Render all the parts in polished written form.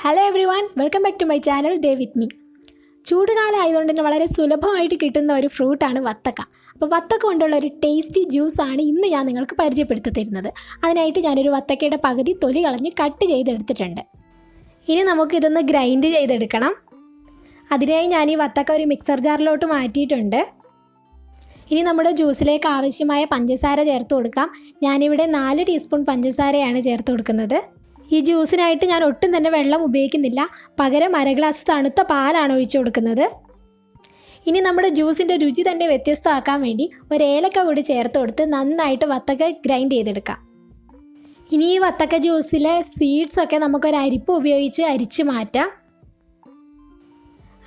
Hello everyone, welcome back to my channel day with me. ചൂടുകാലം ആയതുകൊണ്ട് തന്നെ വളരെ സുലഭമായിട്ട് കിട്ടുന്ന ഒരു ഫ്രൂട്ടാണ് വത്തക്ക. അപ്പോൾ വത്തക്ക കൊണ്ടുള്ള ഒരു ടേസ്റ്റി ജ്യൂസാണ് ഇന്ന് ഞാൻ നിങ്ങൾക്ക് പരിചയപ്പെടുത്തി തരുന്നത്. അതിനായിട്ട് ഞാനൊരു വത്തക്കയുടെ പകുതി തൊലി കളഞ്ഞ് കട്ട് ചെയ്തെടുത്തിട്ടുണ്ട്. ഇനി നമുക്കിതൊന്ന് ഗ്രൈൻഡ് ചെയ്തെടുക്കണം. അതിനായി ഞാൻ ഈ വത്തക്ക ഒരു മിക്സർ ജാറിലോട്ട് മാറ്റിയിട്ടുണ്ട്. ഇനി നമ്മുടെ ജ്യൂസിലേക്ക് ആവശ്യമായ പഞ്ചസാര ചേർത്ത് കൊടുക്കാം. ഞാനിവിടെ 4 ടീസ്പൂൺ പഞ്ചസാരയാണ് ചേർത്ത് കൊടുക്കുന്നത്. ഈ ജ്യൂസിനായിട്ട് ഞാൻ ഒട്ടും തന്നെ വെള്ളം ഉപയോഗിക്കുന്നില്ല, പകരം അര ഗ്ലാസ് തണുത്ത പാലാണ് ഒഴിച്ചു കൊടുക്കുന്നത്. ഇനി നമ്മുടെ ജ്യൂസിൻ്റെ രുചി തന്നെ വ്യത്യസ്തമാക്കാൻ വേണ്ടി ഒരു ഏലക്ക കൂടി ചേർത്ത് കൊടുത്ത് നന്നായിട്ട് വത്തക്ക ഗ്രൈൻഡ് ചെയ്തെടുക്കാം. ഇനി ഈ വത്തക്ക ജ്യൂസിലെ സീഡ്സൊക്കെ നമുക്കൊരു അരിപ്പ് ഉപയോഗിച്ച് അരിച്ച് മാറ്റാം.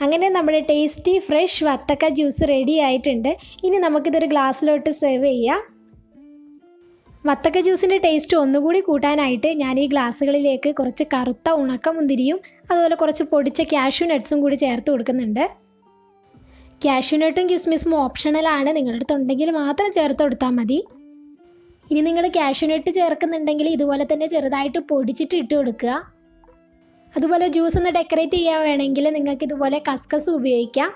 അങ്ങനെ നമ്മുടെ ടേസ്റ്റി ഫ്രഷ് വത്തക്ക ജ്യൂസ് റെഡി ആയിട്ടുണ്ട്. ഇനി നമുക്കിതൊരു ഗ്ലാസ്സിലോട്ട് സെർവ് ചെയ്യാം. വത്തക്ക ജ്യൂസിൻ്റെ ടേസ്റ്റ് ഒന്നുകൂടി കൂട്ടാനായിട്ട് ഞാൻ ഈ ഗ്ലാസ്സുകളിലേക്ക് കുറച്ച് കറുത്ത ഉണക്കമുന്തിരിയും അതുപോലെ കുറച്ച് പൊടിച്ച കാഷ്യൂ നട്ട്സും കൂടി ചേർത്ത് കൊടുക്കുന്നുണ്ട്. കാഷ്യൂ നട്ടും കിസ്മിസും ഓപ്ഷണലാണ്, നിങ്ങളുടെ അടുത്തുണ്ടെങ്കിൽ മാത്രം ചേർത്ത് കൊടുത്താൽ മതി. ഇനി നിങ്ങൾ കാഷ്യൂ നട്ട് ചേർക്കുന്നുണ്ടെങ്കിൽ ഇതുപോലെ തന്നെ ചെറുതായിട്ട് പൊടിച്ചിട്ട് ഇട്ട് കൊടുക്കുക. അതുപോലെ ജ്യൂസ് ഒന്ന് ഡെക്കറേറ്റ് ചെയ്യാൻ വേണമെങ്കിൽ നിങ്ങൾക്ക് ഇതുപോലെ കസ്കസ് ഉപയോഗിക്കാം.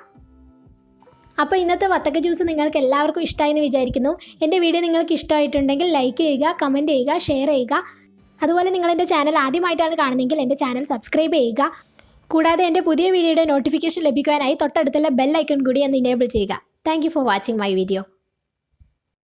അപ്പോൾ ഇന്നത്തെ വത്തക്ക ജ്യൂസ് നിങ്ങൾക്ക് എല്ലാവർക്കും ഇഷ്ടമായി എന്ന് വിചാരിക്കുന്നു. എൻ്റെ വീഡിയോ നിങ്ങൾക്ക് ഇഷ്ടമായിട്ടുണ്ടെങ്കിൽ ലൈക്ക് ചെയ്യുക, കമൻറ്റ് ചെയ്യുക, ഷെയർ ചെയ്യുക. അതുപോലെ നിങ്ങൾ എൻ്റെ ചാനൽ ആദ്യമായിട്ടാണ് കാണുന്നതെങ്കിൽ എൻ്റെ ചാനൽ സബ്സ്ക്രൈബ് ചെയ്യുക. കൂടാതെ എൻ്റെ പുതിയ വീഡിയോയുടെ നോട്ടിഫിക്കേഷൻ ലഭിക്കുവാനായി തൊട്ടടുത്തുള്ള ബെൽ ഐക്കൺ കൂടി ഒന്ന് ഇനേബിൾ ചെയ്യുക. Thank you for watching my video.